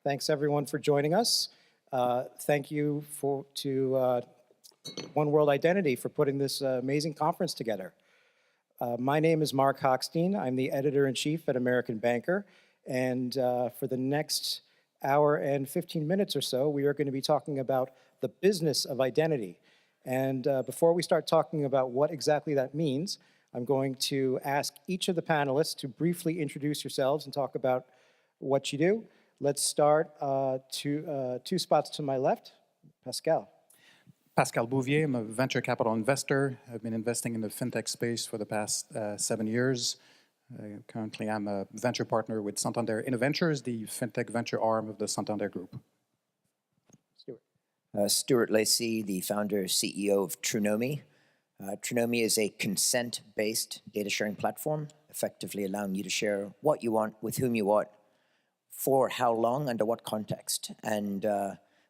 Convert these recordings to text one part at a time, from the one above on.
Thanks everyone for joining us. Thank you to One World Identity for putting this amazing conference together. My name is Marc Hochstein. I'm the editor-in-chief at American Banker. And for the next hour and 15 minutes or so, we are going to be talking about the business of identity. And before we start talking about what exactly that means, I'm going to ask each of the panelists to briefly introduce yourselves and talk about what you do. Let's start two spots to my left. Pascal. Pascal Bouvier. I'm a venture capital investor. I've been investing in the fintech space for the past 7 years. Currently, I'm a venture partner with Santander InnoVentures, the fintech venture arm of the Santander Group. Stuart. Stuart Lacey, the founder CEO of Trunomi. Trunomi is a consent-based data sharing platform, effectively allowing you to share what you want, with whom you want, for how long, under what context. And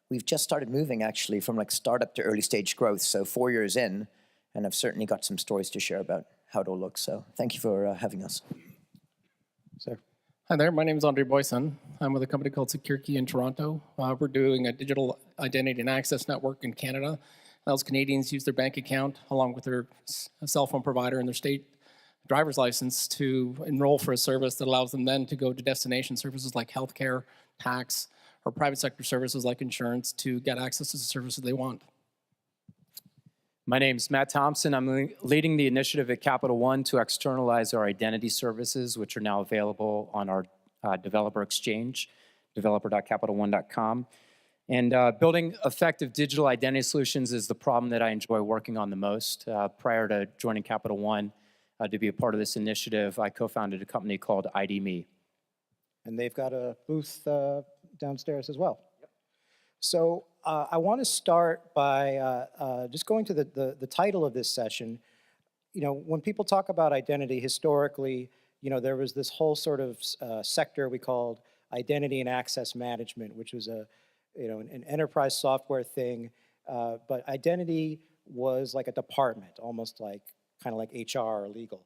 we've just started moving, actually, from like startup to early stage growth, so 4 years in, and I've certainly got some stories to share about how it all looks. So thank you for having us. Sir. Hi there, my name is Boysen. I'm with a company called SecureKey in Toronto. We're doing a digital identity and access network in Canada. Allows Canadians use their bank account along with their cell phone provider and their state driver's license to enroll for a service that allows them then to go to destination services like healthcare, tax, or private sector services like insurance to get access to the services they want. My name is Matt Thompson. I'm leading the initiative at Capital One to externalize our identity services, which are now available on our developer exchange, developer.capitalone.com. And building effective digital identity solutions is the problem that I enjoy working on the most. Prior to joining Capital One, to be a part of this initiative, I co-founded a company called ID.me. And they've got a booth downstairs as well. Yep. So I want to start by just going to the title of this session. You know, when people talk about identity, historically, you know, there was this whole sort of sector we called identity and access management, which was an enterprise software thing. But identity was like a department, almost like kind of like HR or legal.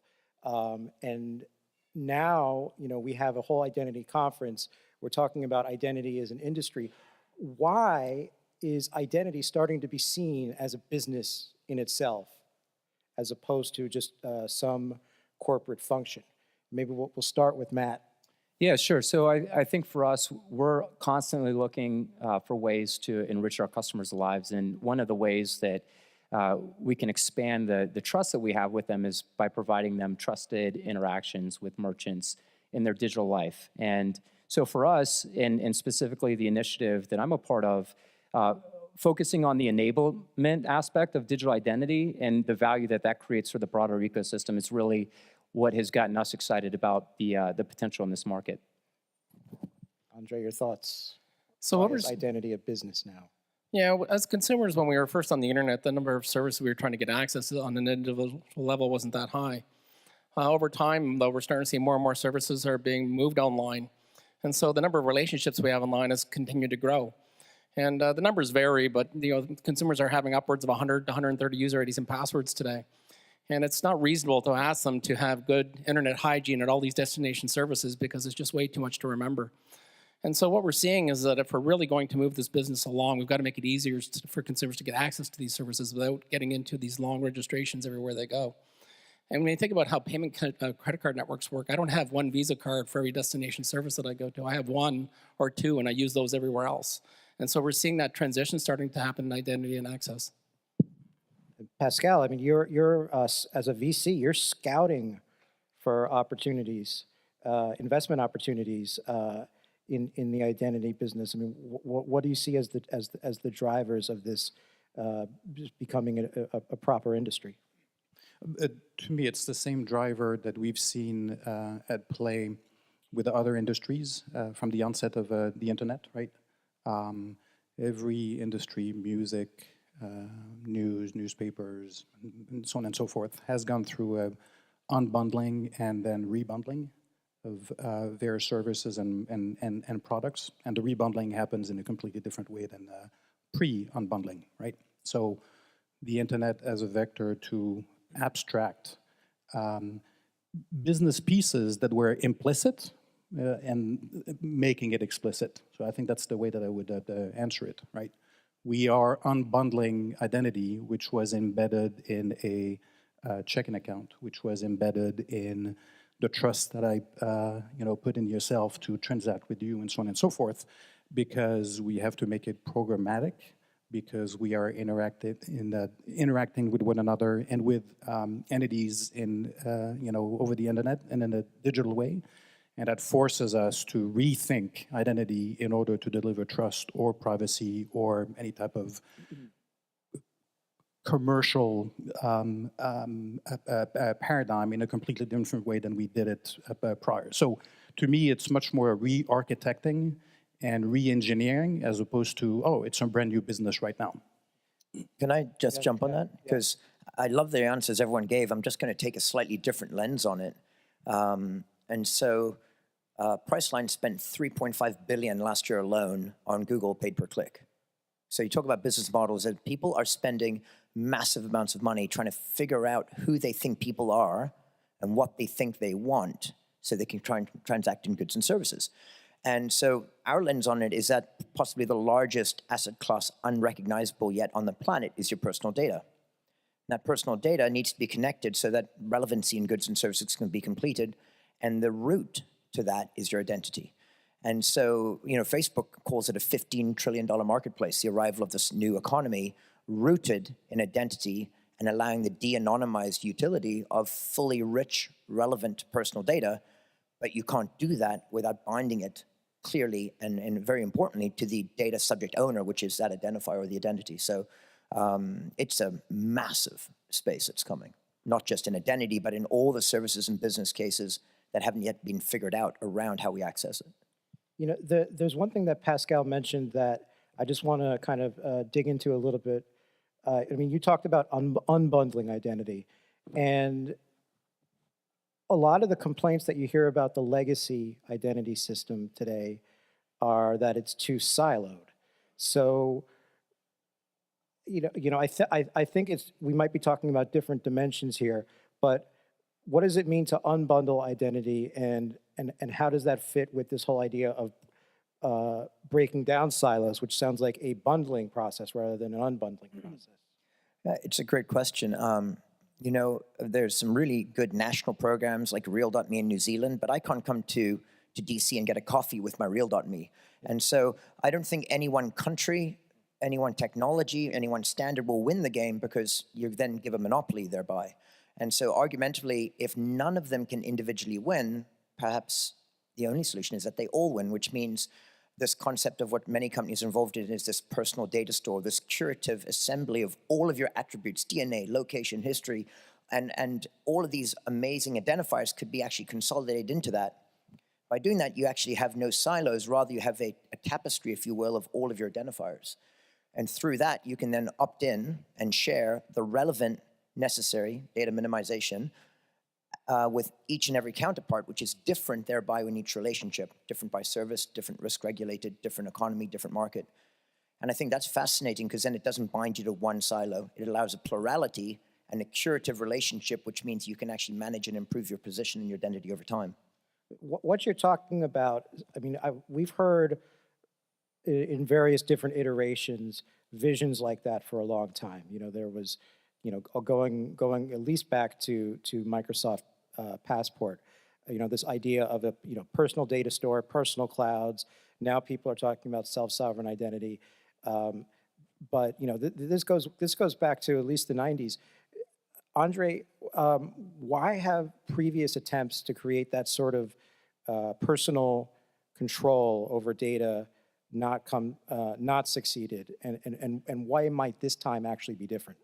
And now, you know, we have a whole identity conference. We're talking about identity as an industry. Why is identity starting to be seen as a business in itself, as opposed to just some corporate function? Maybe we'll start with Matt. Yeah, sure. So I think for us, we're constantly looking for ways to enrich our customers' lives. And one of the ways that we can expand the trust that we have with them is by providing them trusted interactions with merchants in their digital life. And so for us, and specifically the initiative that I'm a part of, focusing on the enablement aspect of digital identity and the value that that creates for the broader ecosystem is really what has gotten us excited about the potential in this market. Andre, your thoughts? So what is identity a business now? Yeah, as consumers, when we were first on the internet, the number of services we were trying to get access to on an individual level wasn't that high. Over time, though, we're starting to see more and more services are being moved online. And so the number of relationships we have online has continued to grow. And the numbers vary, but consumers are having upwards of 100 to 130 user IDs and passwords today. And it's not reasonable to ask them to have good internet hygiene at all these destination services because it's just way too much to remember. And so what we're seeing is that if we're really going to move this business along, we've got to make it easier for consumers to get access to these services without getting into these long registrations everywhere they go. And when you think about how payment credit card networks work, I don't have one Visa card for every destination service that I go to. I have one or two, and I use those everywhere else. And so we're seeing that transition starting to happen in identity and access. Pascal, I mean, you're as a VC, you're scouting for opportunities, investment opportunities in the identity business. I mean, what do you see as the drivers of this becoming a proper industry? To me, it's the same driver that we've seen at play with other industries from the onset of the internet, right? Every industry, music, news, newspapers, and so on and so forth, has gone through unbundling and then rebundling of their services and products. And the rebundling happens in a completely different way than pre-unbundling, right? So the internet as a vector to abstract business pieces that were implicit and making it explicit. So I think that's the way that I would answer it, right? We are unbundling identity, which was embedded in a checking account, which was embedded in the trust that I put in yourself to transact with you and so on and so forth, because we have to make it programmatic, because we are interacting with one another and with entities in over the internet and in a digital way, and that forces us to rethink identity in order to deliver trust or privacy or any type of commercial paradigm in a completely different way than we did it prior. So to me, it's much more re-architecting and re-engineering as opposed to, oh, it's a brand new business right now. Can I just jump on that? Because I love the answers everyone gave. I'm just going to take a slightly different lens on it. And so Priceline spent $3.5 billion last year alone on Google paid per click. So you talk about business models, and people are spending massive amounts of money trying to figure out who they think people are and what they think they want so they can try and transact in goods and services. And so our lens on it is that possibly the largest asset class unrecognizable yet on the planet is your personal data. And that personal data needs to be connected so that relevancy in goods and services can be completed. And the root to that is your identity. And so, Facebook calls it a $15 trillion marketplace, the arrival of this new economy rooted in identity and allowing the de-anonymized utility of fully rich, relevant personal data. But you can't do that without binding it clearly and very importantly to the data subject owner, which is that identifier or the identity. So it's a massive space that's coming, not just in identity, but in all the services and business cases that haven't yet been figured out around how we access it. There's one thing that Pascal mentioned that I just want to kind of dig into a little bit. You talked about unbundling identity, and a lot of the complaints that you hear about the legacy identity system today are that it's too siloed. So, I think we might be talking about different dimensions here, but what does it mean to unbundle identity, and how does that fit with this whole idea of breaking down silos, which sounds like a bundling process rather than an unbundling process? It's a great question. There's some really good national programs like Real.me in New Zealand, but I can't come to DC and get a coffee with my Real.me. And so I don't think any one country, any one technology, any one standard will win the game, because you then give a monopoly thereby. And so argumentatively, if none of them can individually win, perhaps the only solution is that they all win, which means this concept of what many companies are involved in is this personal data store, this curative assembly of all of your attributes, DNA, location, history, and all of these amazing identifiers could be actually consolidated into that. By doing that, you actually have no silos. Rather, you have a tapestry, if you will, of all of your identifiers. And through that, you can then opt in and share the relevant, necessary data minimization with each and every counterpart, which is different thereby in each relationship, different by service, different risk regulated, different economy, different market. And I think that's fascinating, because then it doesn't bind you to one silo. It allows a plurality and a curative relationship, which means you can actually manage and improve your position and your identity over time. What you're talking about, we've heard in various different iterations visions like that for a long time. There was, going at least back to Microsoft Passport, this idea of a personal data store, personal clouds. Now people are talking about self-sovereign identity, but this goes back to at least the 90s. Andre, why have previous attempts to create that sort of personal control over data not succeeded, and why might this time actually be different?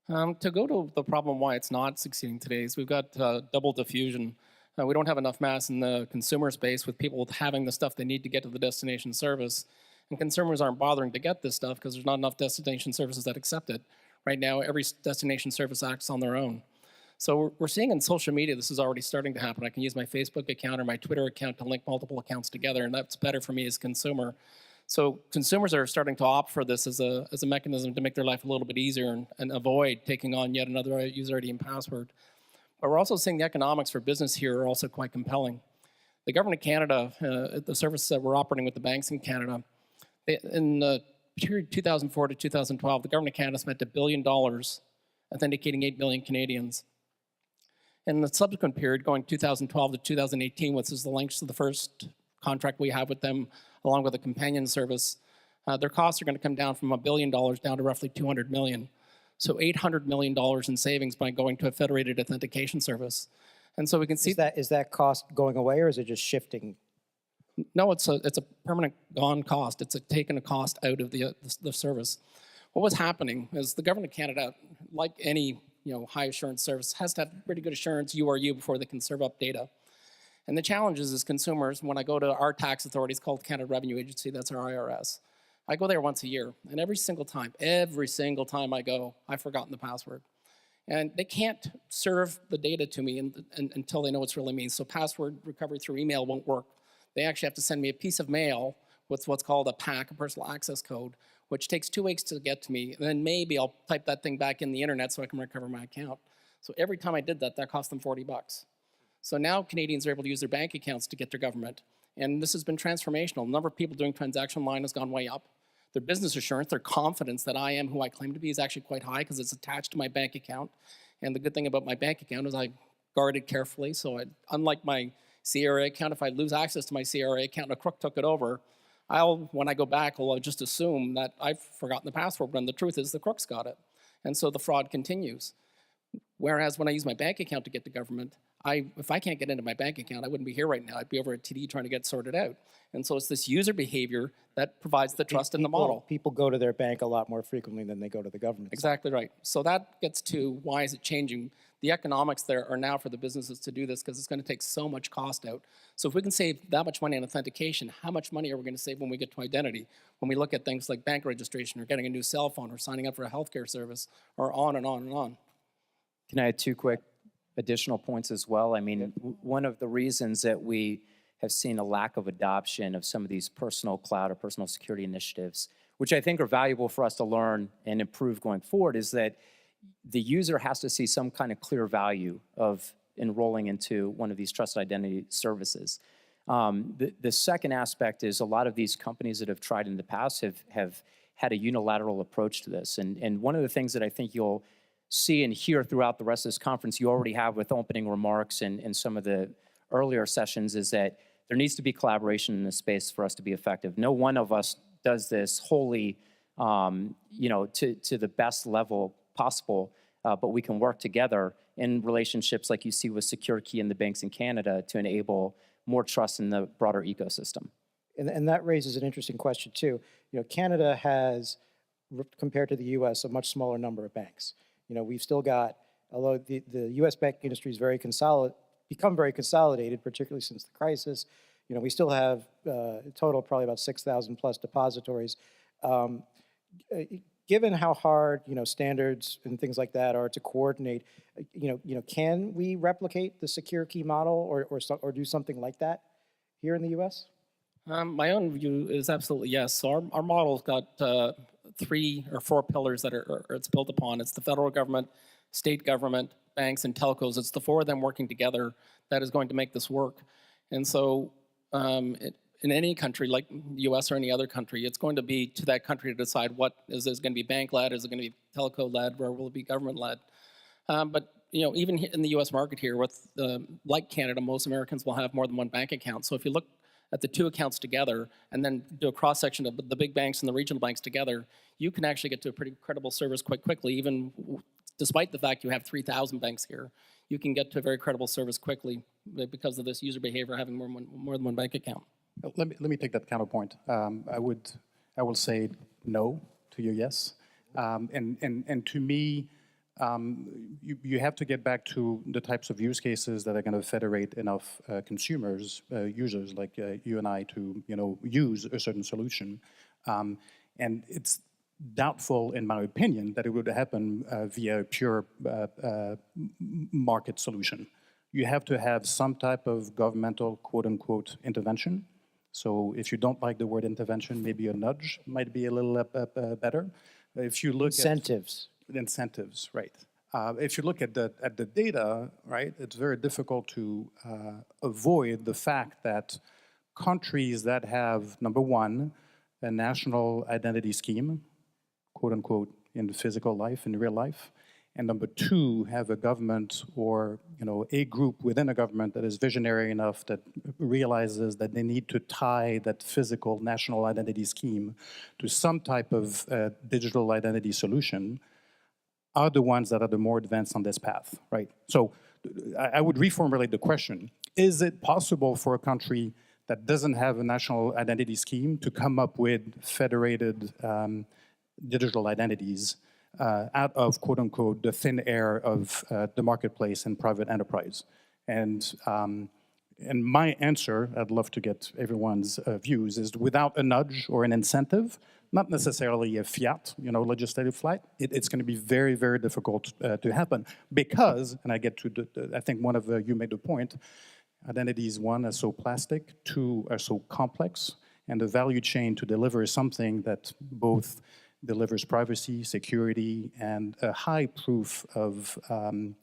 To go to the problem why it's not succeeding today is we've got double diffusion. We don't have enough mass in the consumer space with people having the stuff they need to get to the destination service. And consumers aren't bothering to get this stuff because there's not enough destination services that accept it. Right now, every destination service acts on their own. So we're seeing in social media this is already starting to happen. I can use my Facebook account or my Twitter account to link multiple accounts together, and that's better for me as a consumer. So consumers are starting to opt for this as a mechanism to make their life a little bit easier and avoid taking on yet another user ID and password. But we're also seeing the economics for business here are also quite compelling. the government of Canada, the services that we're operating with the banks in Canada, in the period 2004 to 2012, the government of Canada spent $1 billion authenticating 8 million Canadians. In the subsequent period, going 2012 to 2018, which is the length of the first contract we have with them, along with a companion service, their costs are going to come down from $1 billion down to roughly $200 million. So $800 million in savings by going to a federated authentication service. And so we can see Is that cost going away, or is it just shifting? no, it's a permanent gone cost. It's taken a cost out of the service. What was happening is the government of Canada, like any high assurance service, has to have pretty good assurance, you are you, before they can serve up data. And the challenge is, as consumers, when I go to our tax authority, it's called Canada Revenue Agency, that's our IRS. I go there once a year, and every single time I go, I've forgotten the password. And they can't serve the data to me until they know what it really means. So password recovery through email won't work. They actually have to send me a piece of mail with what's called a PAC, a personal access code, which takes 2 weeks to get to me. And then maybe I'll type that thing back in the internet so I can recover my account. So every time I did that, that cost them $40. So now Canadians are able to use their bank accounts to get their government. And this has been transformational. The number of people doing transaction line has gone way up. Their business assurance, their confidence that I am who I claim to be is actually quite high because it's attached to my bank account. And the good thing about my bank account is I guard it carefully. So unlike my CRA account, if I lose access to my CRA account and a crook took it over, when I go back, I'll just assume that I've forgotten the password, when the truth is the crook's got it. And so the fraud continues. Whereas when I use my bank account to get to government, if I can't get into my bank account, I wouldn't be here right now. I'd be over at TD trying to get sorted out. And so it's this user behavior that provides the trust in the model. People go to their bank a lot more frequently than they go to the government. Exactly right. So that gets to why is it changing? The economics there are now for the businesses to do this because it's going to take so much cost out. So if we can save that much money on authentication, how much money are we going to save when we get to identity? When we look at things like bank registration or getting a new cell phone or signing up for a healthcare service or on and on and on. Can I add 2 quick additional points as well? I mean, one of the reasons that we have seen a lack of adoption of some of these personal cloud or personal security initiatives, which I think are valuable for us to learn and improve going forward, is that the user has to see some kind of clear value of enrolling into one of these trusted identity services. The second aspect is a lot of these companies that have tried in the past have had a unilateral approach to this. And one of the things that I think you'll see and hear throughout the rest of this conference, you already have with opening remarks and some of the earlier sessions, is that there needs to be collaboration in this space for us to be effective. No one of us does this wholly, to the best level possible, but we can work together in relationships like you see with SecureKey and the banks in Canada to enable more trust in the broader ecosystem. And that raises an interesting question too. Canada has, compared to the US, a much smaller number of banks. We've still got, although the US banking industry is become very consolidated, particularly since the crisis, we still have a total probably about 6,000 plus depositories. Given how hard, standards and things like that are to coordinate, can we replicate the SecureKey model or do something like that here in the US? My own view is absolutely yes. So our model's got 3 or 4 pillars that it's built upon. It's the federal government, state government, banks, and telcos. It's the 4 of them working together that is going to make this work. And so in any country, like the US or any other country, it's going to be to that country to decide what is going to be bank-led, is it going to be telco-led, where will it be government-led? But even in the US market here, like Canada, most Americans will have more than one bank account. So if you look at the 2 accounts together and then do a cross-section of the big banks and the regional banks together, you can actually get to a pretty credible service quite quickly. Even despite the fact you have 3,000 banks here, you can get to a very credible service quickly because of this user behavior having more than one bank account. Let me take that counterpoint. I will say no to your yes, and to me, you have to get back to the types of use cases that are going to federate enough users like you and I to use a certain solution, and it's doubtful, in my opinion, that it would happen via a pure market solution. You have to have some type of governmental quote-unquote intervention. So if you don't like the word intervention, maybe a nudge might be a little better. If you look incentives. Incentives, right. if you look at the data, right, it's very difficult to avoid the fact that countries that have, number one, a national identity scheme, quote unquote, in the physical life, in real life, and number two, have a government or a group within a government that is visionary enough that realizes that they need to tie that physical national identity scheme to some type of digital identity solution, are the ones that are the more advanced on this path, right? So I would reformulate the question. Is it possible for a country that doesn't have a national identity scheme to come up with federated digital identities out of, quote unquote, the thin air of the marketplace and private enterprise? And my answer, I'd love to get everyone's views, is without a nudge or an incentive, not necessarily a fiat, legislative flight, it's going to be very, very difficult to happen because, and I get to I think one of you made the point, identities, one, are so plastic, two, are so complex, and the value chain to deliver something that both delivers privacy, security, and a high proof of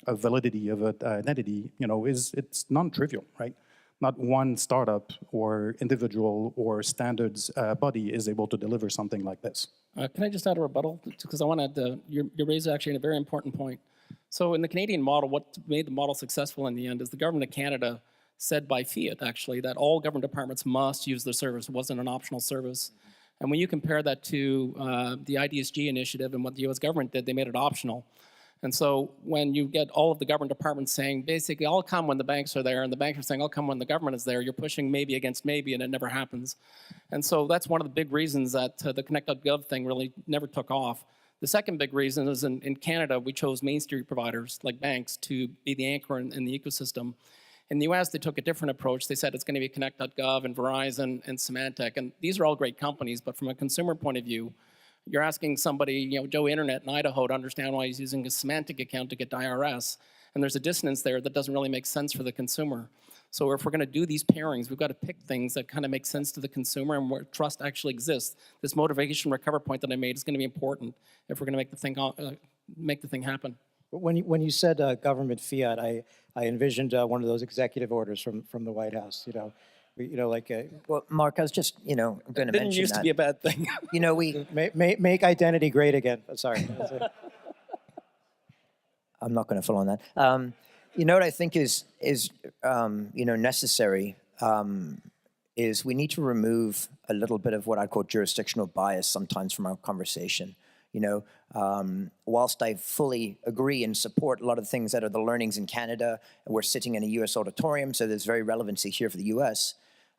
validity of an identity, it's non-trivial, right? Not one startup or individual or standards body is able to deliver something like this. Can I just add a rebuttal? Because I want to, you raised actually a very important point. So in the Canadian model, what made the model successful in the end is the government of Canada said by fiat, actually, that all government departments must use the service. It wasn't an optional service. And when you compare that to the IDSG initiative and what the US government did, they made it optional. And so when you get all of the government departments saying, basically, I'll come when the banks are there, and the banks are saying, I'll come when the government is there, you're pushing maybe against maybe, and it never happens. And so that's one of the big reasons that the Connect.gov thing really never took off. The second big reason is in Canada, we chose Main Street providers like banks to be the anchor in the ecosystem. In the US, they took a different approach. They said it's going to be Connect.gov and Verizon and Symantec. And these are all great companies, but from a consumer point of view, you're asking somebody, Joe Internet in Idaho to understand why he's using a Symantec account to get to IRS. And there's a dissonance there that doesn't really make sense for the consumer. So if we're going to do these pairings, we've got to pick things that kind of make sense to the consumer and where trust actually exists. This motivation recover point that I made is going to be important if we're going to make the thing happen. When you said government fiat, I envisioned one of those executive orders from the White House. Well, Marc, I was just going to mention that. Didn't used to be a bad thing. We make identity great again. Sorry. I'm not going to follow on that. What I think is necessary is we need to remove a little bit of what I call jurisdictional bias sometimes from our conversation. Whilst I fully agree and support a lot of the things that are the learnings in Canada, and we're sitting in a US auditorium, so there's very relevancy here for the US.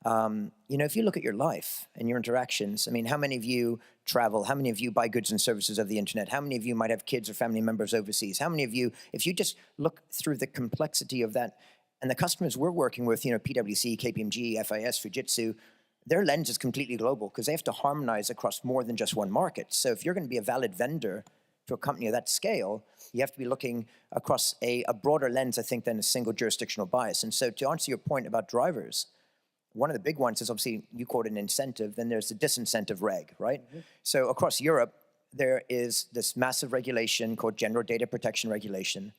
If you look at your life and your interactions, how many of you travel? How many of you buy goods and services over the internet? How many of you might have kids or family members overseas? How many of you, if you just look through the complexity of that, and the customers we're working with, PwC, KPMG, FIS, Fujitsu, their lens is completely global because they have to harmonize across more than just one market. So if you're going to be a valid vendor to a company of that scale, you have to be looking across a broader lens, I think, than a single jurisdictional bias. And so to answer your point about drivers, one of the big ones is obviously, you quote an incentive, then there's the disincentive reg, right? Mm-hmm. So across Europe, there is this massive regulation called General Data Protection Regulation.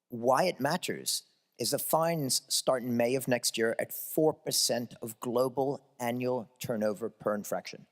Why it matters is the fines start in May of next year at 4% of global annual turnover per infraction.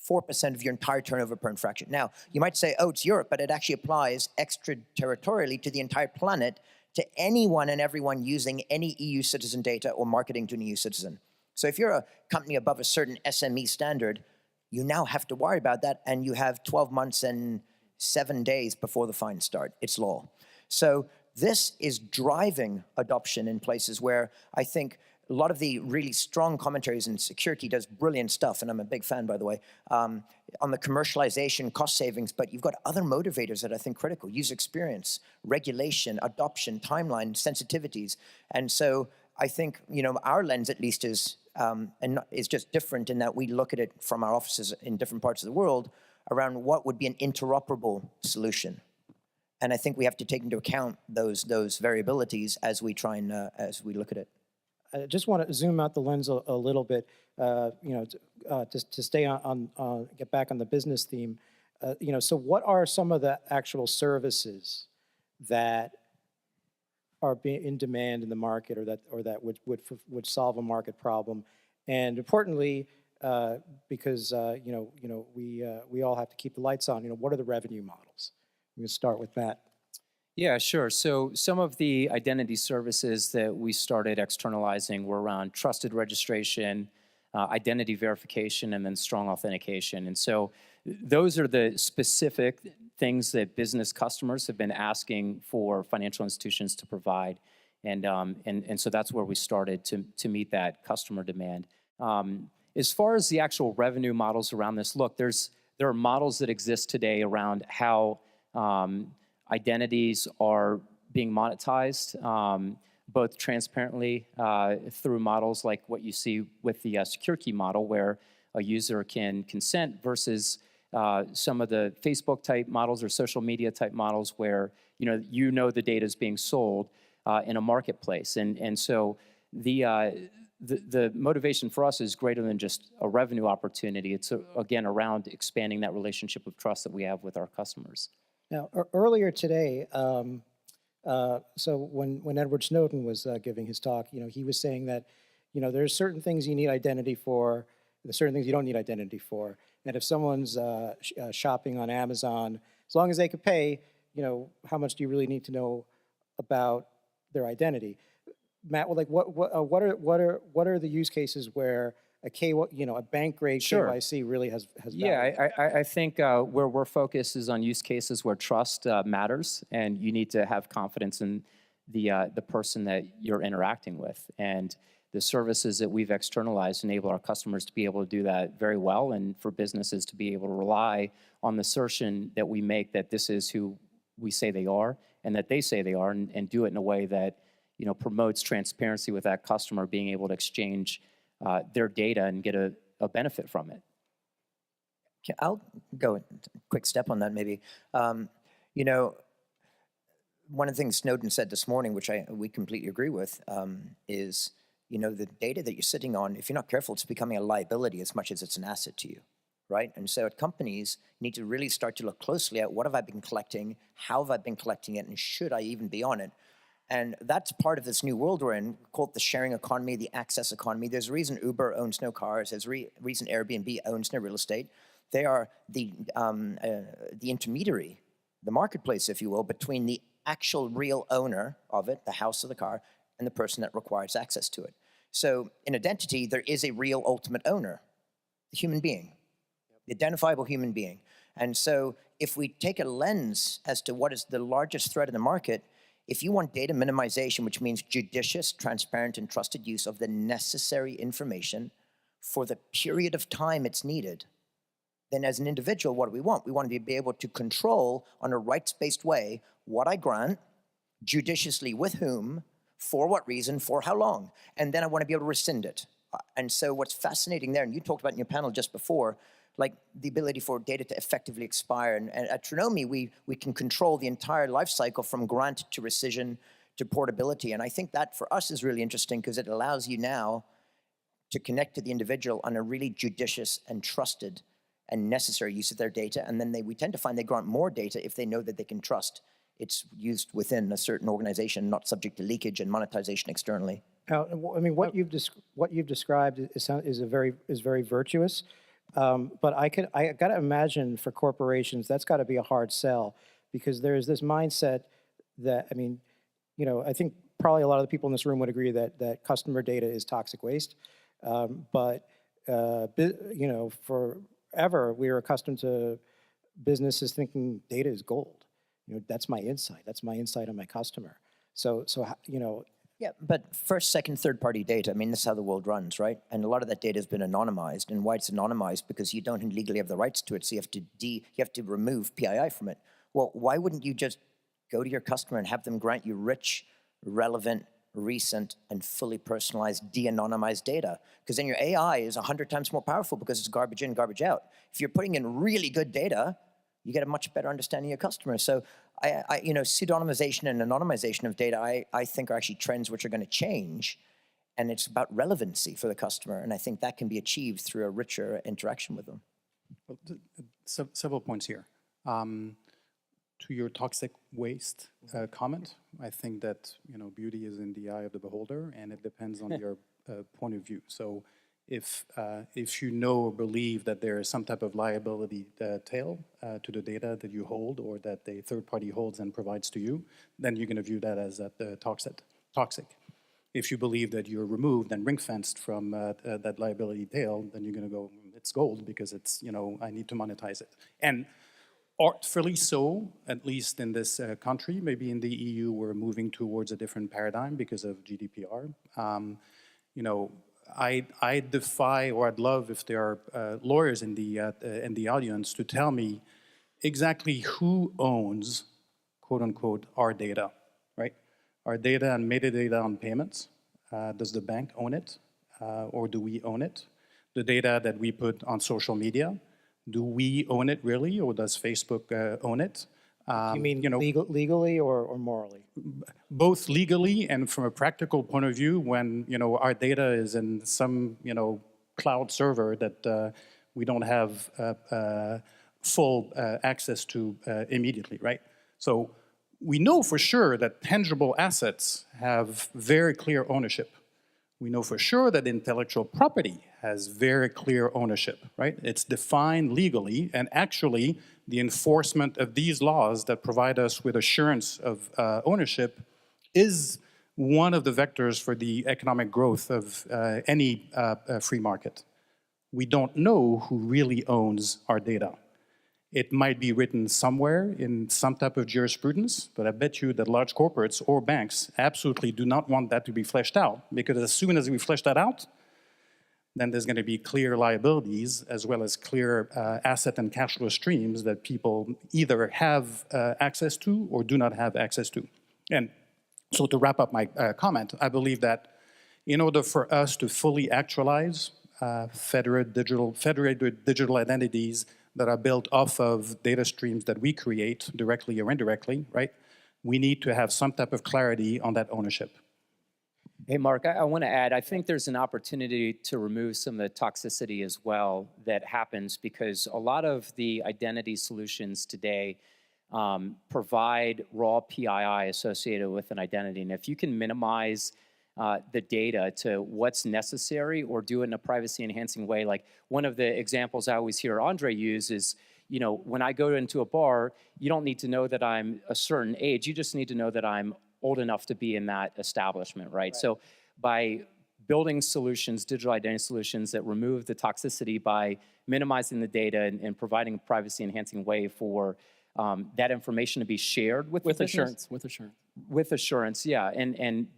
4% of your entire turnover per infraction. Now, you might say, oh, it's Europe, but it actually applies extraterritorially to the entire planet, to anyone and everyone using any EU citizen data or marketing to an EU citizen. So if you're a company above a certain SME standard, you now have to worry about that, and you have 12 months and 7 days before the fines start. It's law. So this is driving adoption in places where I think a lot of the really strong commentaries, and SecureKey does brilliant stuff, and I'm a big fan, by the way, on the commercialization, cost savings, but you've got other motivators that I think critical: user experience, regulation, adoption, timeline, sensitivities. And so I think, our lens at least is just different in that we look at it from our offices in different parts of the world around what would be an interoperable solution. And I think we have to take into account those variabilities as we try and as we look at it. I just want to zoom out the lens a little bit, to stay on get back on the business theme. So what are some of the actual services that are being in demand in the market, or that would solve a market problem? And importantly, because we all have to keep the lights on. What are the revenue models? I'm going to start with Matt. Yeah, sure. So some of the identity services that we started externalizing were around trusted registration, identity verification, and then strong authentication. And so those are the specific things that business customers have been asking for financial institutions to provide. And so that's where we started to meet that customer demand. As far as the actual revenue models around this, look, there are models that exist today around how identities are being monetized, both transparently through models like what you see with the SecureKey model, where a user can consent, versus some of the Facebook type models or social media type models where the data is being sold in a marketplace. And so the motivation for us is greater than just a revenue opportunity. It's again around expanding that relationship of trust that we have with our customers. Now, earlier today, so when Edward Snowden was giving his talk, he was saying that, there's certain things you need identity for, there's certain things you don't need identity for. And if someone's shopping on Amazon, as long as they could pay, how much do you really need to know about their identity? Matt, well, like what are the use cases where a bank grade Sure. KYC really has value? Yeah, I think where we're focused is on use cases where trust matters, and you need to have confidence in the person that you're interacting with. And the services that we've externalized enable our customers to be able to do that very well, and for businesses to be able to rely on the assertion that we make that this is who we say they are and that they say they are, and do it in a way that promotes transparency with that customer being able to exchange their data and get a benefit from it. I'll go a quick step on that maybe. One of the things Snowden said this morning, which we completely agree with, is the data that you're sitting on, if you're not careful, it's becoming a liability as much as it's an asset to you, right? And so at companies, you need to really start to look closely at what have I been collecting, how have I been collecting it, and should I even be on it? And that's part of this new world we're in, called the sharing economy, the access economy. There's a reason Uber owns no cars. There's a reason Airbnb owns no real estate. They are the intermediary, the marketplace, if you will, between the actual real owner of it, the house or the car, and the person that requires access to it. So in identity, there is a real ultimate owner, the human being, the identifiable human being. And so if we take a lens as to what is the largest threat in the market, if you want data minimization, which means judicious, transparent, and trusted use of the necessary information for the period of time it's needed, then as an individual, what do we want? We want to be able to control on a rights-based way what I grant, judiciously with whom, for what reason, for how long, and then I want to be able to rescind it. And so what's fascinating there, and you talked about in your panel just before, like the ability for data to effectively expire. And at Trunomi, we can control the entire life cycle from grant to rescission to portability. And I think that for us is really interesting because it allows you now to connect to the individual on a really judicious and trusted and necessary use of their data. And then we tend to find they grant more data if they know that they can trust it's used within a certain organization, not subject to leakage and monetization externally. Now, I mean, what you've described is very virtuous. But I got to imagine for corporations, that's got to be a hard sell, because there's this mindset that, I think probably a lot of the people in this room would agree that customer data is toxic waste. But forever we were accustomed to businesses thinking data is gold. That's my insight. That's my insight on my customer. So. Yeah, but first, second, third-party data, this is how the world runs, right? And a lot of that data has been anonymized. And why it's anonymized? Because you don't legally have the rights to it, so you have to remove PII from it. Well, why wouldn't you just go to your customer and have them grant you rich, relevant, recent, and fully personalized, de-anonymized data? Because then your AI is 100 times more powerful because it's garbage in, garbage out. If you're putting in really good data, you get a much better understanding of your customer. So pseudonymization and anonymization of data, I think are actually trends which are going to change, and it's about relevancy for the customer, and I think that can be achieved through a richer interaction with them. Well, several points here. To your toxic waste comment, I think that beauty is in the eye of the beholder, and it depends on your point of view. So, if you know or believe that there is some type of liability tail to the data that you hold or that a third party holds and provides to you, then you're going to view that as toxic. If you believe that you're removed and ring-fenced from that liability tail, then you're going to go, it's gold because it's, I need to monetize it. And artfully so, at least in this country, maybe in the EU, we're moving towards a different paradigm because of GDPR. I defy, or I'd love if there are lawyers in the audience to tell me exactly who owns, quote unquote, our data, right? Our data and metadata on payments. Does the bank own it, or do we own it? The data that we put on social media, do we own it really, or does Facebook own it? You mean legally or morally? Both legally and from a practical point of view, when our data is in some cloud server that we don't have full access to immediately, right? So we know for sure that tangible assets have very clear ownership. We know for sure that intellectual property has very clear ownership, right? It's defined legally, and actually the enforcement of these laws that provide us with assurance of ownership is one of the vectors for the economic growth of any free market. We don't know who really owns our data. It might be written somewhere in some type of jurisprudence, but I bet you that large corporates or banks absolutely do not want that to be fleshed out, because as soon as we flesh that out, then there's going to be clear liabilities as well as clear asset and cash flow streams that people either have access to or do not have access to. And so to wrap up my comment, I believe that in order for us to fully actualize federated digital identities that are built off of data streams that we create directly or indirectly, right? We need to have some type of clarity on that ownership. Hey, Marc, I want to add, I think there's an opportunity to remove some of the toxicity as well that happens because a lot of the identity solutions today provide raw PII associated with an identity. And if you can minimize the data to what's necessary or do it in a privacy enhancing way, like one of the examples I always hear Andre use is, when I go into a bar, you don't need to know that I'm a certain age, you just need to know that I'm old enough to be in that establishment, right? So by building solutions, digital identity solutions that remove the toxicity by minimizing the data and providing a privacy enhancing way for that information to be shared with assurance. With assurance, yeah. And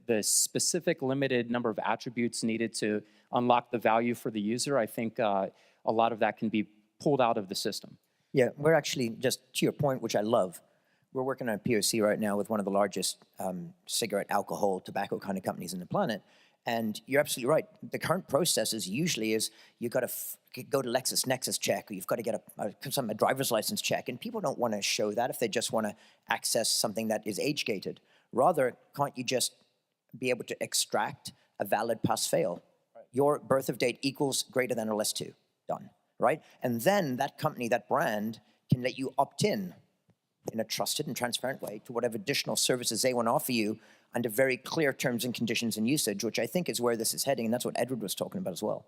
the specific limited number of attributes needed to unlock the value for the user, I think a lot of that can be pulled out of the system. Yeah, we're actually, just to your point, which I love, we're working on a POC right now with one of the largest cigarette, alcohol, tobacco kind of companies on the planet. And you're absolutely right. The current process is usually you got to go to LexisNexis check, or you've got to get a driver's license check. And people don't want to show that if they just want to access something that is age-gated. Rather, can't you just be able to extract a valid pass-fail? Right. Your birth of date equals greater than or less to. Done. Right? And then that company, that brand, can let you opt in a trusted and transparent way to whatever additional services they want to offer you under very clear terms and conditions and usage, which I think is where this is heading, and that's what Edward was talking about as well.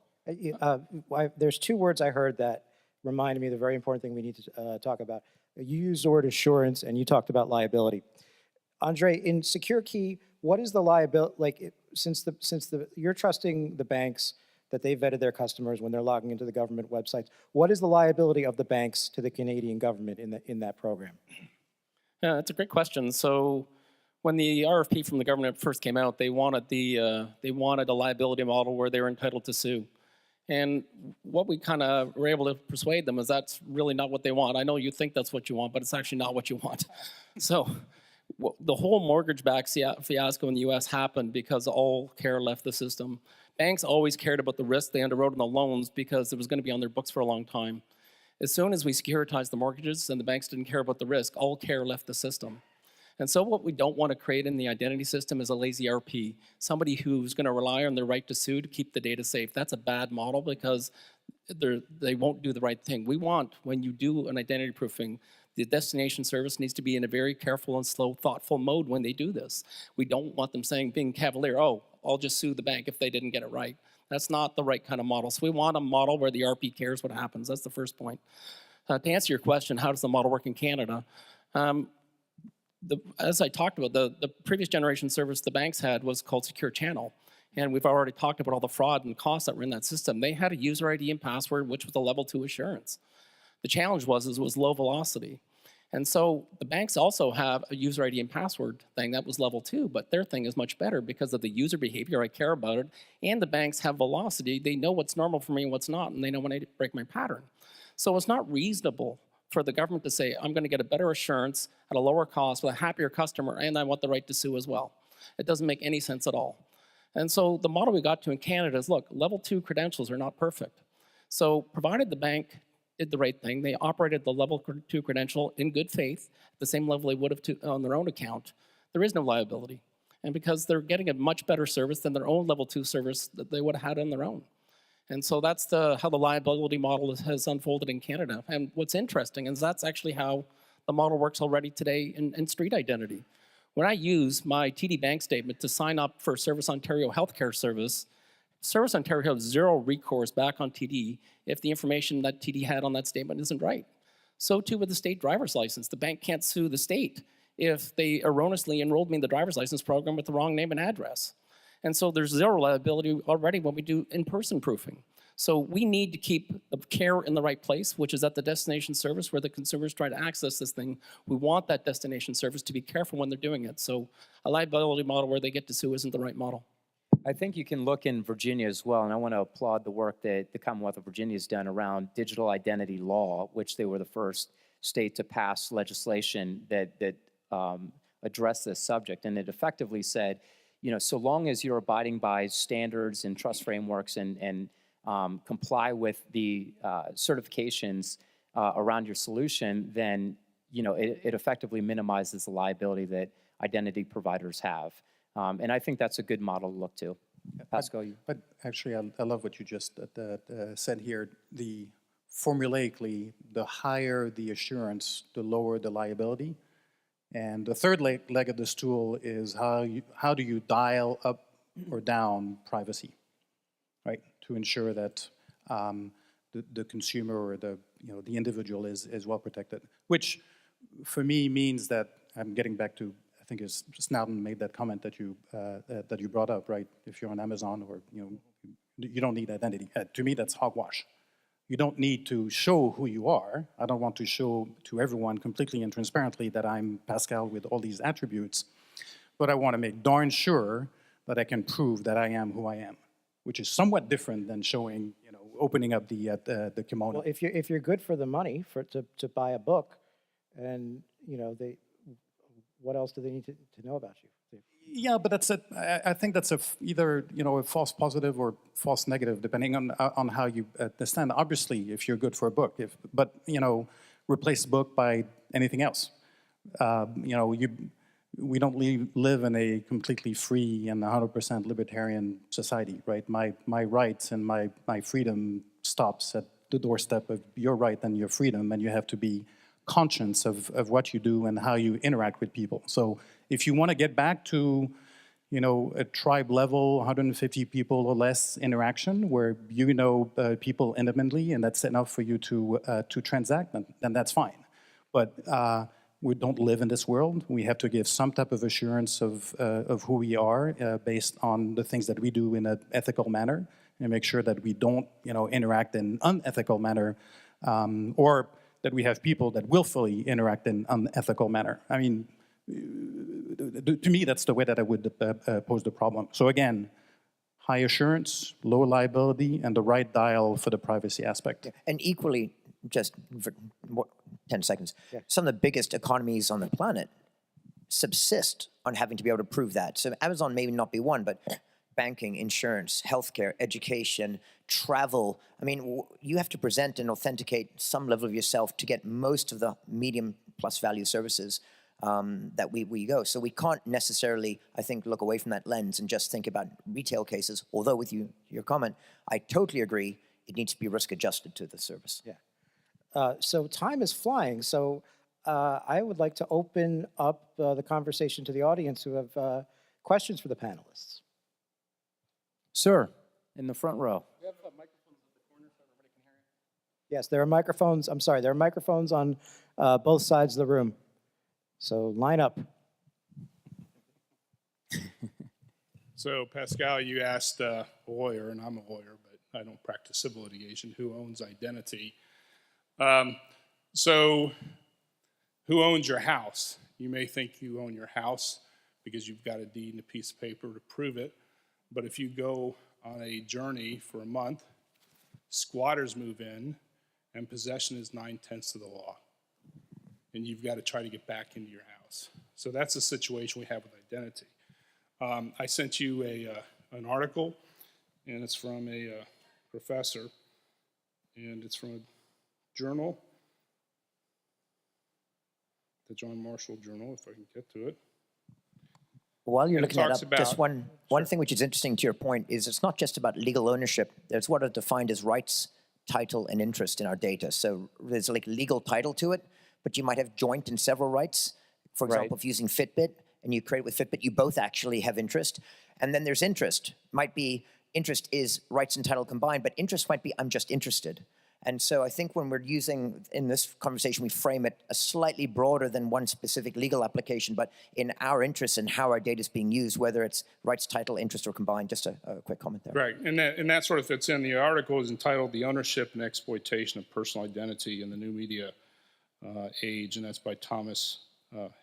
There's two words I heard that reminded me of the very important thing we need to talk about. You used the word assurance, and you talked about liability. Andre, in SecureKey, what is the liability, like, since you're trusting the banks that they vetted their customers when they're logging into the government websites, what is the liability of the banks to the Canadian government in that program? Yeah, that's a great question. So when the RFP from the government first came out, they wanted a liability model where they were entitled to sue. And what we kind of were able to persuade them is that's really not what they want. I know you think that's what you want, but it's actually not what you want. So the whole mortgage-backed fiasco in the US happened because all care left the system. Banks always cared about the risk they underwrote in the loans because it was going to be on their books for a long time. As soon as we securitized the mortgages and the banks didn't care about the risk, all care left the system. And so what we don't want to create in the identity system is a lazy RP, somebody who's going to rely on their right to sue to keep the data safe. That's a bad model because they won't do the right thing. We want, when you do an identity proofing, the destination service needs to be in a very careful and slow, thoughtful mode when they do this. We don't want them saying, being cavalier, oh, I'll just sue the bank if they didn't get it right. That's not the right kind of model. So we want a model where the RP cares what happens. That's the first point. To answer your question, how does the model work in Canada? As I talked about, the previous generation service the banks had was called SecureChannel. And we've already talked about all the fraud and costs that were in that system. They had a user ID and password, which was a level 2 assurance. The challenge was it was low velocity. And so the banks also have a user ID and password thing that was level 2, but their thing is much better because of the user behavior, I care about it, and the banks have velocity. They know what's normal for me and what's not, and they know when I break my pattern. So it's not reasonable for the government to say, I'm going to get a better assurance at a lower cost with a happier customer, and I want the right to sue as well. It doesn't make any sense at all. And so the model we got to in Canada is, look, level 2 credentials are not perfect. So provided the bank did the right thing, they operated the level 2 credential in good faith, at the same level they would have on their own account, there is no liability. And because they're getting a much better service than their own level 2 service that they would have had on their own. And so that's how the liability model has unfolded in Canada. And what's interesting is that's actually how the model works already today in street identity. When I use my TD bank statement to sign up for Service Ontario healthcare service, Service Ontario has zero recourse back on TD if the information that TD had on that statement isn't right. So too with the state driver's license. The bank can't sue the state if they erroneously enrolled me in the driver's license program with the wrong name and address. And so there's zero liability already when we do in-person proofing. So we need to keep the care in the right place, which is at the destination service where the consumers try to access this thing. We want that destination service to be careful when they're doing it. So a liability model where they get to sue isn't the right model. I think you can look in Virginia as well, and I want to applaud the work that the Commonwealth of Virginia has done around digital identity law, which they were the first state to pass legislation that addressed this subject. And it effectively said, you know, so long as you're abiding by standards and trust frameworks and comply with the certifications around your solution, then you know it effectively minimizes the liability that identity providers have. And I think that's a good model to look to. Pascal, you? But actually, I love what you just said here. Formulaically, the higher the assurance, the lower the liability. And the third leg of the stool is how do you dial up or down privacy, right? To ensure that the consumer or the individual is well protected. Which, for me, means that I'm getting back to, I think it's Snowden made that comment that you brought up, right? If you're on Amazon or you don't need identity. To me, that's hogwash. You don't need to show who you are. I don't want to show to everyone completely and transparently that I'm Pascal with all these attributes, but I want to make darn sure that I can prove that I am who I am, which is somewhat different than showing, opening up the kimono. Well, if you're good for the money to buy a book, and what else do they need to know about you? Yeah, but I think that's either a false positive or false negative, depending on how you understand. Obviously, if you're good for a book, but replace book by anything else. We don't live in a completely free and 100% libertarian society, right? My rights and my freedom stops at the doorstep of your right and your freedom, and you have to be conscious of what you do and how you interact with people. So if you want to get back to, a tribe level, 150 people or less interaction where people intimately and that's enough for you to transact, then that's fine. But we don't live in this world. We have to give some type of assurance of who we are based on the things that we do in an ethical manner, and make sure that we don't, interact in unethical manner, or that we have people that willfully interact in unethical manner. I mean, to me, that's the way that I would pose the problem. So again, high assurance, low liability, and the right dial for the privacy aspect. And equally, just for 10 seconds, some of the biggest economies on the planet subsist on having to be able to prove that. So Amazon may not be one, but banking, insurance, healthcare, education, travel. I mean, you have to present and authenticate some level of yourself to get most of the medium plus value services that we go. So we can't necessarily, I think, look away from that lens and just think about retail cases. Although with your comment, I totally agree. it needs to be risk adjusted to the service. Yeah. So time is flying. So I would like to open up the conversation to the audience who have questions for the panelists. Sir, in the front row. We have microphones at the corner so everybody can hear you. Yes, there are microphones. I'm sorry, there are microphones on both sides of the room. So line up. So Pascal, you asked a lawyer, and I'm a lawyer, but I don't practice civil litigation, who owns identity. So who owns your house? You may think you own your house because you've got a deed and a piece of paper to prove it. But if you go on a journey for a month, squatters move in, and possession is 9/10 of the law. And you've got to try to get back into your house. So that's the situation we have with identity. I sent you an article, and it's from a professor, and it's from a journal, the John Marshall Journal, if I can get to it. While you're And it looking that talks up, just about- one thing which is interesting to your point is it's not just about legal ownership. It's what are defined as rights, title, and interest in our data. So there's like legal title to it, but you might have joint and several rights. For example, if you're using Fitbit and you create with Fitbit, you both actually have interest. And then there's interest. Might be interest is rights and title combined, but interest might be I'm just interested. And so I think when we're using, in this conversation, we frame it a slightly broader than one specific legal application, but in our interest and how our data is being used, whether it's rights, title, interest, or combined. Just a quick comment there. Right, and that sort of fits in. The article is entitled "The Ownership and Exploitation of Personal Identity in the New Media Age," and that's by Thomas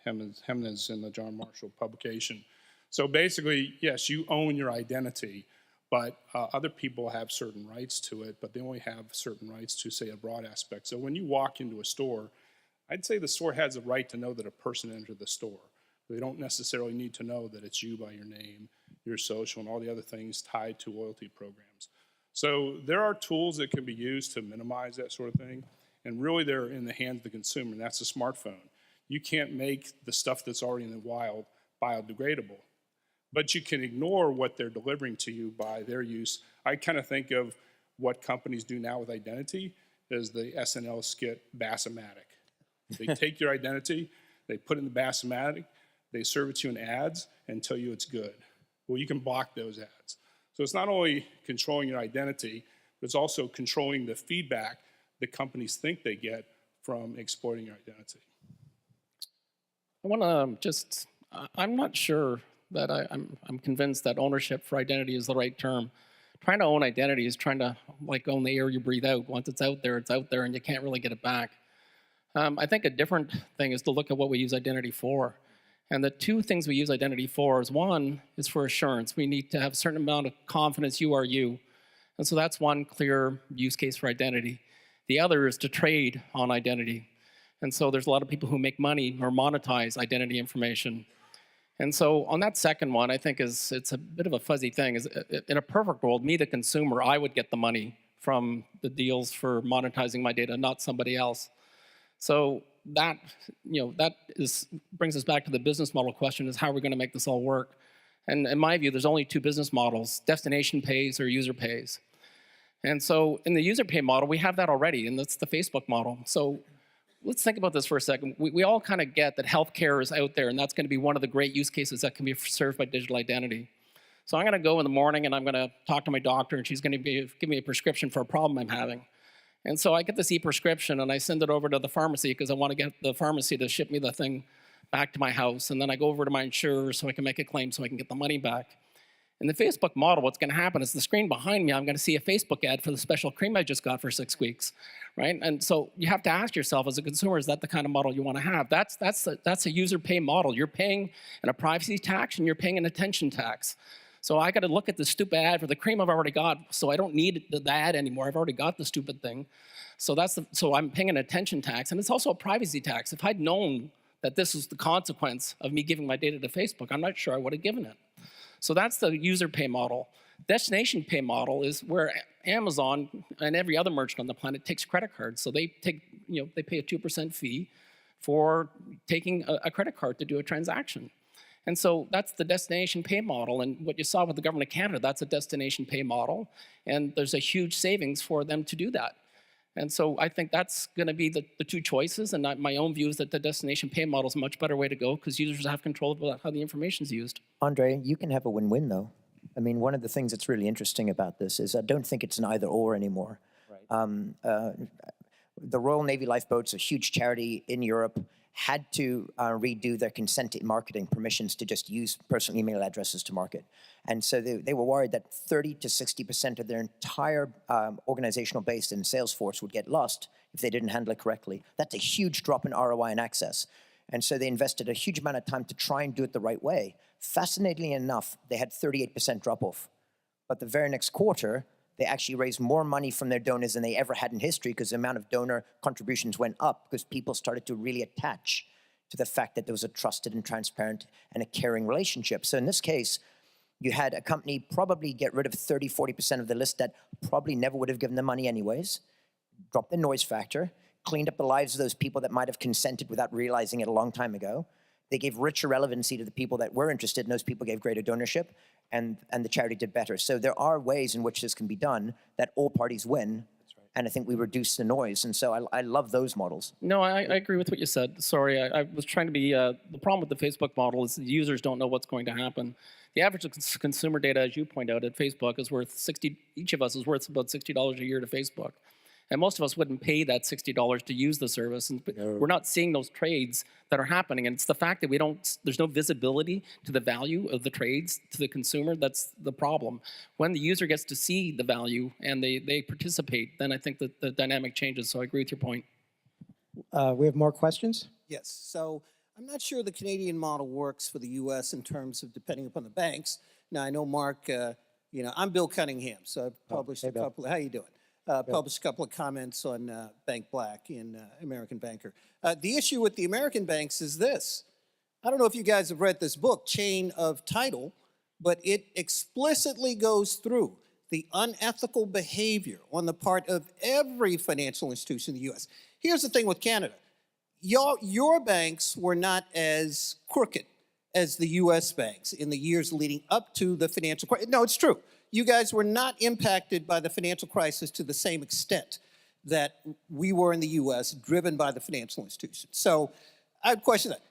Hemnes in the John Marshall publication. So basically, yes, you own your identity, but other people have certain rights to it, but they only have certain rights to, say, a broad aspect. So when you walk into a store, I'd say the store has a right to know that a person entered the store. They don't necessarily need to know that it's you by your name, your social, and all the other things tied to loyalty programs. So there are tools that can be used to minimize that sort of thing, and really they're in the hands of the consumer, and that's a smartphone. You can't make the stuff that's already in the wild biodegradable, but you can ignore what they're delivering to you by their use. I kind of think of what companies do now with identity as the SNL skit Bassomatic. They take your identity, they put it in the Bassomatic, they serve it to you in ads and tell you it's good. Well, you can block those ads. So it's not only controlling your identity, but it's also controlling the feedback that companies think they get from exploiting your identity. I want to just, I'm not sure that I'm convinced that ownership for identity is the right term. Trying to own identity is trying to like own the air you breathe out. Once it's out there, and you can't really get it back. I think a different thing is to look at what we use identity for. And the two things we use identity for is one is for assurance. We need to have a certain amount of confidence you are you. And so that's one clear use case for identity. The other is to trade on identity. And so there's a lot of people who make money or monetize identity information. And so on that second one, I think it's a bit of a fuzzy thing. In a perfect world, me, the consumer, I would get the money from the deals for monetizing my data, not somebody else. So that, brings us back to the business model question, is how are we going to make this all work? And in my view, there's only two business models: destination pays or user pays. And so in the user pay model, we have that already, and that's the Facebook model. So let's think about this for a second. We all kind of get that healthcare is out there, and that's going to be one of the great use cases that can be served by digital identity. So I'm going to go in the morning, and I'm going to talk to my doctor, and she's going to give me a prescription for a problem I'm having. And so I get this e-prescription, and I send it over to the pharmacy because I want to get the pharmacy to ship me the thing back to my house. And then I go over to my insurer so I can make a claim so I can get the money back. In the Facebook model, what's going to happen is the screen behind me, I'm going to see a Facebook ad for the special cream I just got for 6 weeks, right? And so you have to ask yourself as a consumer, is that the kind of model you want to have? That's a user pay model. You're paying a privacy tax and you're paying an attention tax. So I got to look at the stupid ad for the cream I've already got, so I don't need the ad anymore. I've already got the stupid thing. So so I'm paying an attention tax, and it's also a privacy tax. If I'd known that this was the consequence of me giving my data to Facebook, I'm not sure I would have given it. So that's the user pay model. Destination pay model is where Amazon and every other merchant on the planet takes credit cards. So they pay a 2% fee for taking a credit card to do a transaction. And so that's the destination pay model. And what you saw with the Government of Canada, that's a destination pay model. And there's a huge savings for them to do that. And so I think that's going to be the two choices. And my own view is that the destination pay model is a much better way to go because users have control about how the information is used. Andre, you can have a win-win, though. I mean, one of the things that's really interesting about this is I don't think it's an either-or anymore. Right. The Royal Navy Lifeboats, a huge charity in Europe, had to redo their consent marketing permissions to just use personal email addresses to market. And so they were worried that 30 to 60% of their entire organizational base in Salesforce would get lost if they didn't handle it correctly. That's a huge drop in ROI and access. And so they invested a huge amount of time to try and do it the right way. Fascinatingly enough, they had 38% drop off. But the very next quarter, they actually raised more money from their donors than they ever had in history because the amount of donor contributions went up because people started to really attach to the fact that there was a trusted and transparent and a caring relationship. So in this case, you had a company probably get rid of 30, 40% of the list that probably never would have given them money anyways, dropped the noise factor, cleaned up the lives of those people that might have consented without realizing it a long time ago. They gave richer relevancy to the people that were interested, and those people gave greater donorship, and the charity did better. So there are ways in which this can be done that all parties win, and I think we reduce the noise. And so I love those models. No, I agree with what you said. Sorry, I was trying to be, the problem with the Facebook model is the users don't know what's going to happen. The average consumer data, as you point out, at Facebook is worth each of us is worth about $60 a year to Facebook. And most of us wouldn't pay that $60 to use the service. And we're not seeing those trades that are happening. And it's the fact that there's no visibility to the value of the trades to the consumer that's the problem. When the user gets to see the value and they participate, then I think that the dynamic changes. So I agree with your point. We have more questions? Yes. So I'm not sure the Canadian model works for the U.S. in terms of depending upon the banks. Now, I know, Marc, I'm Bill Cunningham, so I've published a couple. How you doing? Published a couple of comments on Bank Black in American Banker. The issue with the American banks is this. I don't know if you guys have read this book, Chain of Title, but it explicitly goes through the unethical behavior on the part of every financial institution in the U.S. Here's the thing with Canada. Your banks were not as crooked as the U.S. banks in the years leading up to the financial crisis. No, it's true. You guys were not impacted by the financial crisis to the same extent that we were in the U.S., driven by the financial institutions. So I'd question that.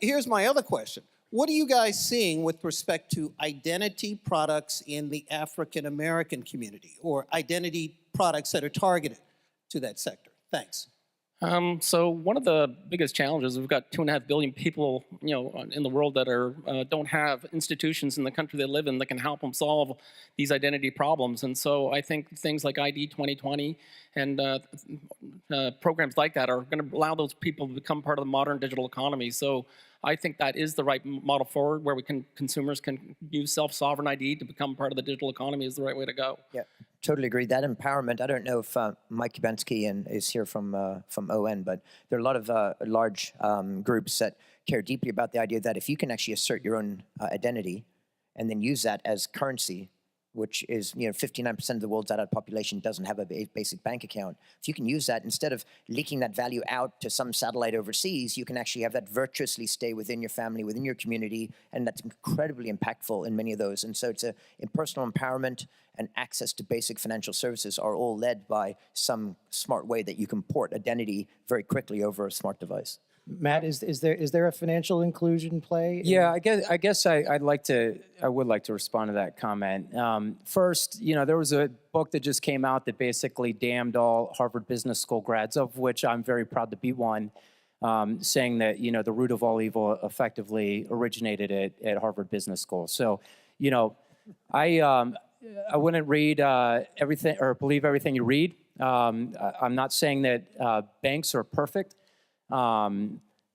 Here's my other question. What are you guys seeing with respect to identity products in the African-American community or identity products that are targeted to that sector? Thanks. So one of the biggest challenges, we've got 2.5 billion people, in the world that don't have institutions in the country they live in that can help them solve these identity problems. And so I think things like ID 2020 and programs like that are going to allow those people to become part of the modern digital economy. So I think that is the right model forward, where consumers can use self-sovereign ID to become part of the digital economy is the right way to go. Yeah, totally agree. That empowerment, I don't know if Mike Kubensky is here from ON, but there are a lot of large groups that care deeply about the idea that if you can actually assert your own identity and then use that as currency, which is 59% of the world's adult population doesn't have a basic bank account. If you can use that, instead of leaking that value out to some satellite overseas, you can actually have that virtuously stay within your family, within your community, and that's incredibly impactful in many of those. And so it's personal empowerment and access to basic financial services are all led by some smart way that you can port identity very quickly over a smart device. Matt, is there a financial inclusion play? Yeah, I guess I would like to respond to that comment. First, there was a book that just came out that basically damned all Harvard Business School grads, of which I'm very proud to be one, saying that the root of all evil effectively originated at Harvard Business School. So, I wouldn't read everything or believe everything you read. I'm not saying that banks are perfect.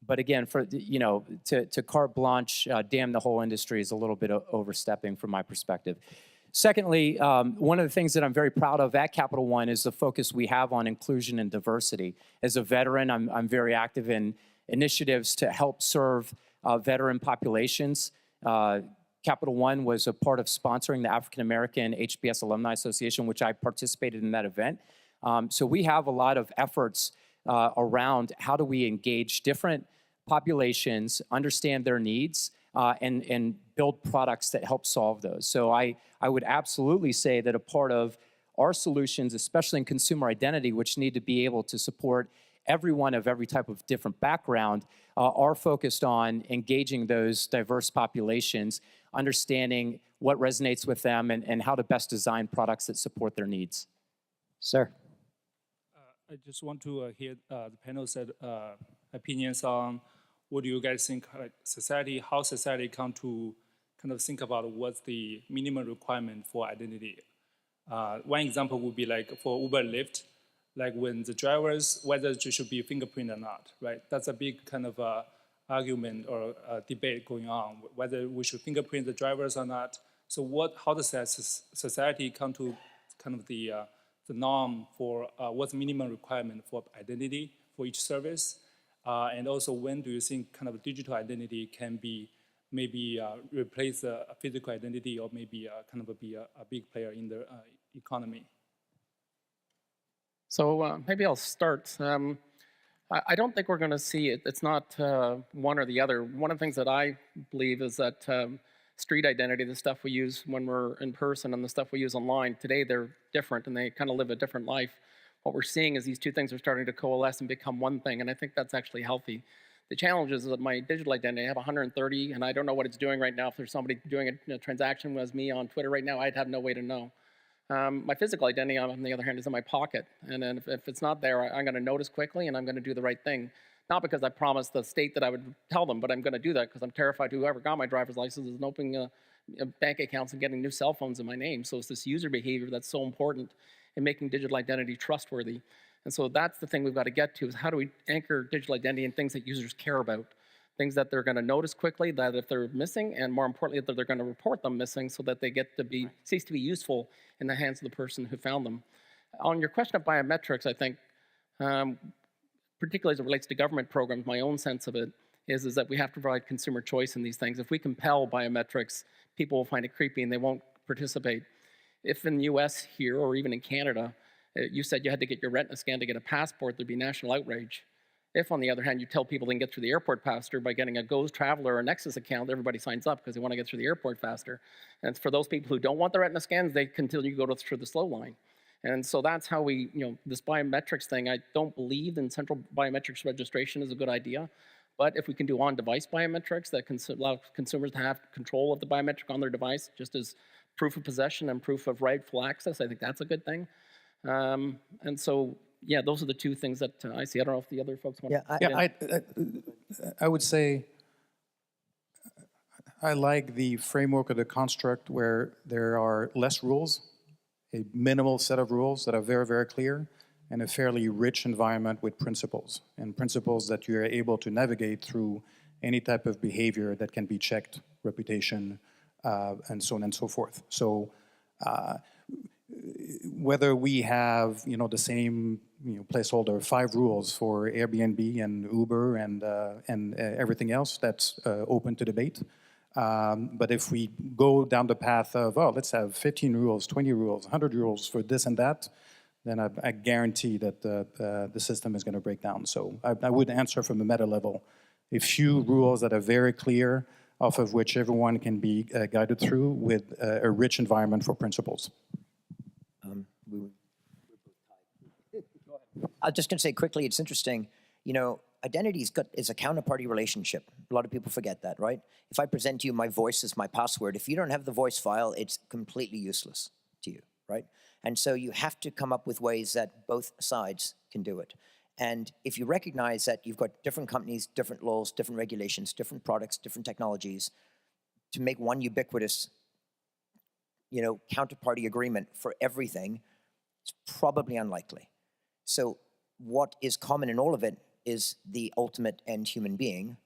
But again, to carte blanche, damn the whole industry is a little bit overstepping from my perspective. Secondly, one of the things that I'm very proud of at Capital One is the focus we have on inclusion and diversity. As a veteran, I'm very active in initiatives to help serve veteran populations. Capital One was a part of sponsoring the African American HBS Alumni Association, which I participated in that event. So we have a lot of efforts around how do we engage different populations, understand their needs, and build products that help solve those. So I would absolutely say that a part of our solutions, especially in consumer identity, which need to be able to support everyone of every type of different background, are focused on engaging those diverse populations, understanding what resonates with them, and how to best design products that support their needs. Sir. I just want to hear the panel said opinions on what do you guys think, like society, how society come to kind of think about what's the minimum requirement for identity. One example would be like for Uber, Lyft, like when the drivers, whether it should be fingerprint or not, right? That's a big kind of argument or debate going on, whether we should fingerprint the drivers or not. So how does that society come to kind of the norm for what's minimum requirement for identity for each service? And also when do you think kind of digital identity can be maybe replace a physical identity or maybe kind of be a big player in the economy? So maybe I'll start. I don't think we're going to see it. It's not one or the other. One of the things that I believe is that street identity, the stuff we use when we're in person and the stuff we use online, today they're different and they kind of live a different life. What we're seeing is these two things are starting to coalesce and become one thing, and I think that's actually healthy. The challenge is that my digital identity, I have 130, and I don't know what it's doing right now. If there's somebody doing a transaction with me on Twitter right now, I'd have no way to know. My physical identity, on the other hand, is in my pocket, and then if it's not there, I'm going to notice quickly, and I'm going to do the right thing. Not because I promised the state that I would tell them, but I'm going to do that because I'm terrified whoever got my driver's license is opening bank accounts and getting new cell phones in my name. So it's this user behavior that's so important in making digital identity trustworthy. And so that's the thing we've got to get to, is how do we anchor digital identity in things that users care about, things that they're going to notice quickly, that if they're missing, and more importantly, that they're going to report them missing so that they get to be, cease to be useful in the hands of the person who found them. On your question of biometrics, I think, particularly as it relates to government programs, my own sense of it is that we have to provide consumer choice in these things. If we compel biometrics, people will find it creepy and they won't participate. If in the US here, or even in Canada, you said you had to get your retina scan to get a passport, there'd be national outrage. If, on the other hand, you tell people they can get through the airport faster by getting a Goes Traveler or a Nexus account, everybody signs up because they want to get through the airport faster. And for those people who don't want the retina scans, they continue to go through the slow line. And so that's how we, this biometrics thing, I don't believe in central biometrics registration is a good idea. But if we can do on-device biometrics that can allow consumers to have control of the biometric on their device, just as proof of possession and proof of rightful access, I think that's a good thing. And so, yeah, those are the two things that I see. I don't know if the other folks want to. I would say I like the framework of the construct where there are less rules, a minimal set of rules that are very, very clear, and a fairly rich environment with principles, and principles that you're able to navigate through any type of behavior that can be checked, reputation, and so on and so forth. So whether we have the same placeholder, 5 rules for Airbnb and Uber and everything else, that's open to debate. But if we go down the path of, let's have 15 rules, 20 rules, 100 rules for this and that, then I guarantee that the system is going to break down. So I would answer from the meta level. A few rules that are very clear, off of which everyone can be guided through with a rich environment for principles. I'm just going to say quickly, it's interesting, identity is a counterparty relationship. A lot of people forget that, right? If I present to you my voice as my password, if you don't have the voice file, it's completely useless to you, right? And so you have to come up with ways that both sides can do it. And if you recognize that you've got different companies, different laws, different regulations, different products, different technologies, to make one ubiquitous, counterparty agreement for everything, it's probably unlikely. So what is common in all of it is the ultimate end human being.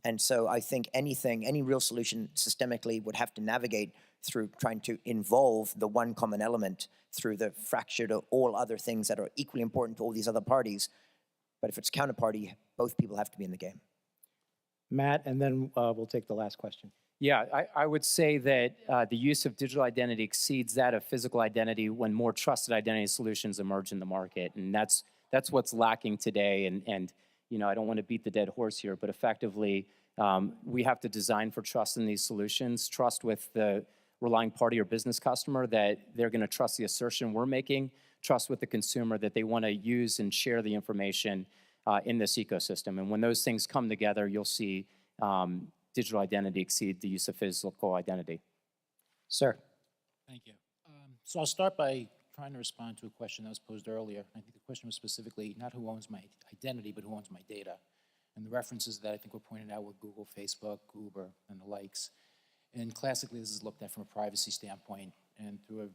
And so I think any real solution systemically would have to navigate through trying to involve the one common element through the fracture to all other things that are equally important to all these other parties. But if it's counterparty, both people have to be in the game. Matt, and then we'll take the last question. Yeah, I would say that the use of digital identity exceeds that of physical identity when more trusted identity solutions emerge in the market. And that's what's lacking today. And I don't want to beat the dead horse here, but effectively, We have to design for trust in these solutions, trust with the relying party or business customer that they're going to trust the assertion we're making, trust with the consumer that they want to use and share the information in this ecosystem. And when those things come together, you'll see digital identity exceed the use of physical identity. Sir. Thank you. So I'll start by trying to respond to a question that was posed earlier. I think the question was specifically not who owns my identity, but who owns my data. And the references that I think were pointed out were Google, Facebook, Uber, and the likes. And classically, this is looked at from a privacy standpoint. And through an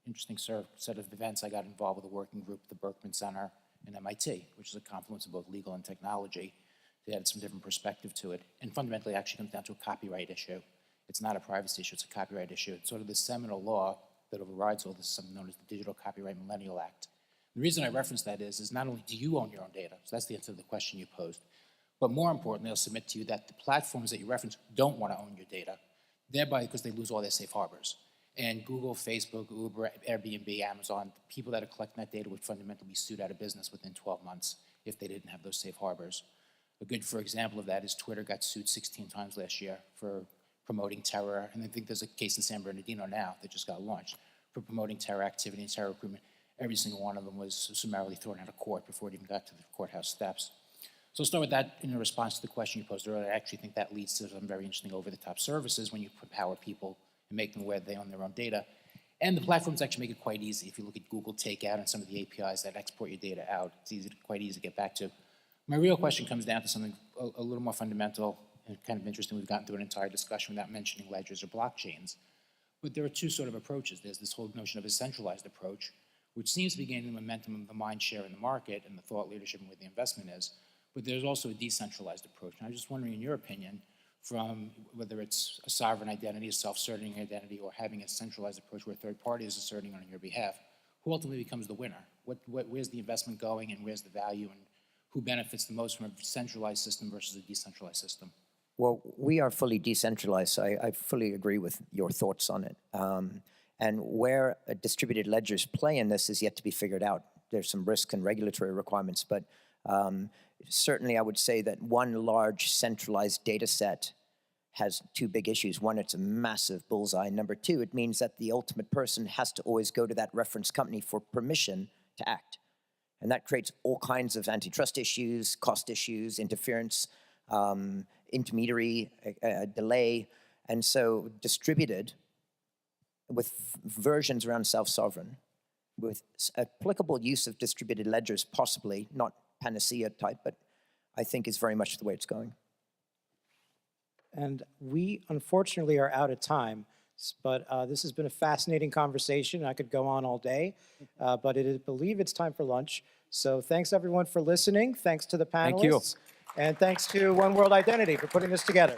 interesting set of events, I got involved with a working group, the Berkman Center, and MIT, which is a confluence of both legal and technology. They had some different perspective to it. And fundamentally, it actually comes down to a copyright issue. It's not a privacy issue, it's a copyright issue. It's sort of the seminal law that overrides all this is something known as the Digital Copyright Millennial Act. The reason I reference that is not only do you own your own data, so that's the answer to the question you posed, but more importantly, I'll submit to you that the platforms that you reference don't want to own your data, thereby because they lose all their safe harbors. And Google, Facebook, Uber, Airbnb, Amazon, the people that are collecting that data would fundamentally be sued out of business within 12 months if they didn't have those safe harbors. A good, for example of that is Twitter got sued 16 times last year for promoting terror, and I think there's a case in San Bernardino now that just got launched for promoting terror activity and terror recruitment. Every single one of them was summarily thrown out of court before it even got to the courthouse steps. So I'll start with that in response to the question you posed earlier. I actually think that leads to some very interesting over-the-top services when you empower people and make them aware that they own their own data. And the platforms actually make it quite easy. If you look at Google Takeout and some of the APIs that export your data out, it's quite easy to get back to. My real question comes down to something a little more fundamental and kind of interesting. We've gotten through an entire discussion without mentioning ledgers or blockchains. But there are two sort of approaches. There's this whole notion of a centralized approach, which seems to be gaining the momentum of the mind share in the market and the thought leadership and where the investment is. But there's also a decentralized approach. And I was just wondering, in your opinion, from whether it's a sovereign identity, a self-certifying identity, or having a centralized approach where a third party is asserting on your behalf, who ultimately becomes the winner? Where's the investment going and where's the value, and who benefits the most from a centralized system versus a decentralized system? Well, we are fully decentralized, so I fully agree with your thoughts on it. And where distributed ledgers play in this is yet to be figured out. There's some risk and regulatory requirements, but certainly I would say that one large centralized data set has two big issues. One, it's a massive bullseye. Number two, it means that the ultimate person has to always go to that reference company for permission to act. And that creates all kinds of antitrust issues, cost issues, interference, intermediary delay. And so distributed with versions around self-sovereign, with applicable use of distributed ledgers, possibly, not panacea type, but I think is very much the way it's going. And we unfortunately are out of time, but this has been a fascinating conversation. I could go on all day, but I believe it's time for lunch. So thanks everyone for listening. Thanks to the panelists. Thank you. And thanks to One World Identity for putting this together.